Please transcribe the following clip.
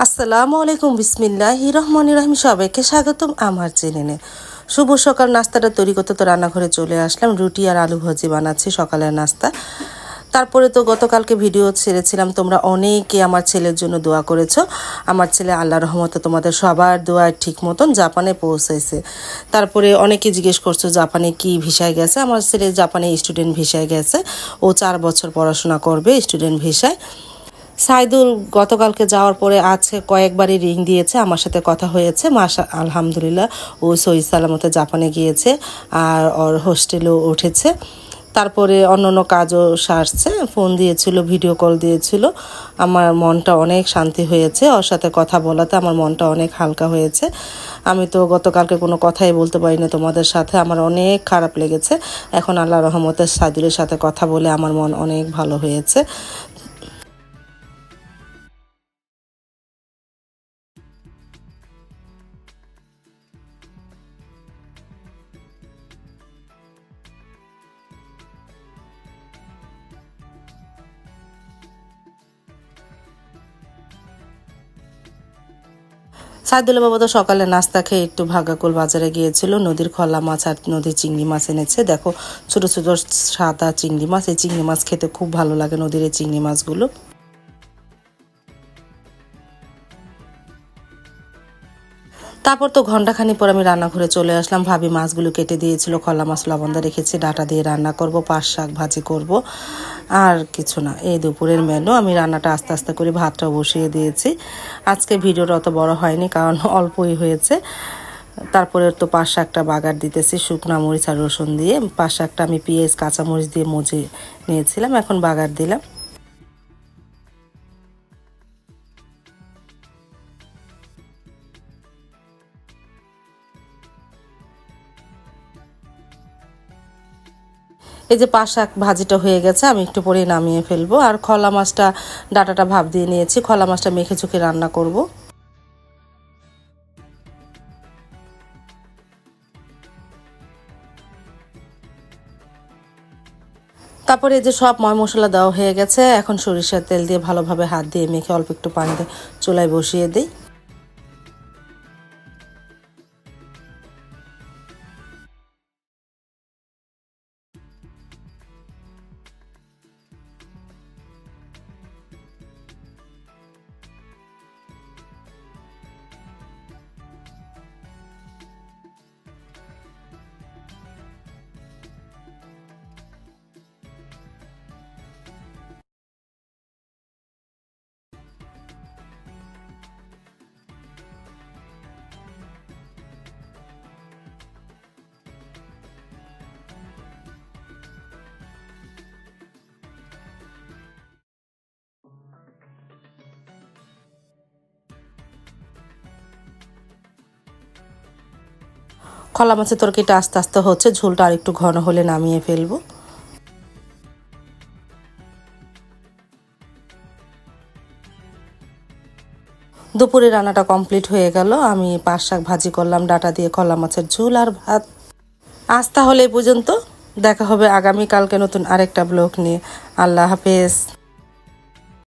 আসসালামু আলাইকুম, বিসমিল্লাহির রহমানির রহিম। সবাইকে স্বাগতম আমার চ্যানেলে। শুভ সকাল। নাস্তাটা তৈরি করতে তো রান্নাঘরে চলে আসলাম। রুটি আর আলু ভাজি বানাচ্ছি সকালের নাস্তা। তারপরে তো গতকালকে ভিডিও ছেড়েছিলাম, তোমরা অনেকে আমার ছেলের জন্য দোয়া করেছো। আমার ছেলে আল্লাহর রহমতে তোমাদের সবার দোয়া ঠিক মতন জাপানে পৌঁছাইছে। তারপরে অনেকে জিজ্ঞেস করছো জাপানে কি ভিসায় গেছে। আমার ছেলে জাপানে স্টুডেন্ট ভিসায় গেছে। ও 4 বছর পড়াশোনা করবে স্টুডেন্ট ভিসায়। সাইদুল গতকালকে যাওয়ার পরে আছে কয়েকবারই রিং দিয়েছে, আমার সাথে কথা হয়েছে। মাশা আলহামদুলিল্লাহ ও সহি সালামতে জাপানে গিয়েছে আর ওর হোস্টেলেও উঠেছে। তারপরে অন্য কাজও সারছে, ফোন দিয়েছিল, ভিডিও কল দিয়েছিল। আমার মনটা অনেক শান্তি হয়েছে, ওর সাথে কথা বলাতে আমার মনটা অনেক হালকা হয়েছে। আমি তো গতকালকে কোনো কথাই বলতে পারিনি তোমাদের সাথে, আমার অনেক খারাপ লেগেছে। এখন আল্লাহ রহমতের সাইদুলের সাথে কথা বলে আমার মন অনেক ভালো হয়েছে। সাইদুলের বাবা তো সকালে নাস্তা খেয়ে একটু ভাগাকুল বাজারে গিয়েছিল, নদীর খলা মাছ আর নদীর চিংড়ি মাছ এনেছে। দেখো ছোট ছোট সাদা চিংড়ি মাছ, এই চিংড়ি মাছ খেতে খুব ভালো লাগে, নদীর এই চিংড়ি মাছগুলো। তারপর তো ঘন্টাখানি পর আমি রান্নাঘরে চলে আসলাম। ভাবি মাছগুলো কেটে দিয়েছিল, খলা মাছ লবণদা রেখেছি, ডাটা দিয়ে রান্না করব, পাঁচ শাক ভাজি করব, আর কিছু না। এই দুপুরের মেনু। আমি রান্নাটা আস্তে আস্তে করে ভাতটাও বসিয়ে দিয়েছি। আজকে ভিডিওটা অত বড় হয়নি কারণ অল্পই হয়েছে। তারপরে তো পাঁচ শাকটা বাগার দিতেছি শুকনা মরিচ আর রসুন দিয়ে। পাঁচ শাকটা আমি পেঁয়াজ কাঁচামরিচ দিয়ে মজে নিয়েছিলাম, এখন বাগার দিলাম। এই যে পাঁচ শাক ভাজিটা হয়ে গেছে, আমি একটু পরে নামিয়ে ফেলবো। আর খলা মাছটা ডাটাটা ভাপ দিয়ে নিয়েছি, খলা মাছটা মেখে চুখে রান্না করব। তারপরে এই যে সব ময় মশলা দেওয়া হয়ে গেছে, এখন সরিষার তেল দিয়ে ভালোভাবে হাত দিয়ে মেখে অল্প একটু পানি দিয়ে চুলায় বসিয়ে দিই। খলা মাছের তরকারিটা আস্তে আস্তে হচ্ছে, ঝোলটা আর একটু ঘন হলে নামিয়ে ফেলবো। দুপুরে রান্নাটা কমপ্লিট হয়ে গেল। আমি পাঁচ শাক ভাজি করলাম, ডাটা দিয়ে খলা মাছের ঝোল আর ভাত। আজ তাহলে এই পর্যন্ত, দেখা হবে আগামীকালকে নতুন আরেকটা ব্লগ নিয়ে। আল্লাহ হাফেজ।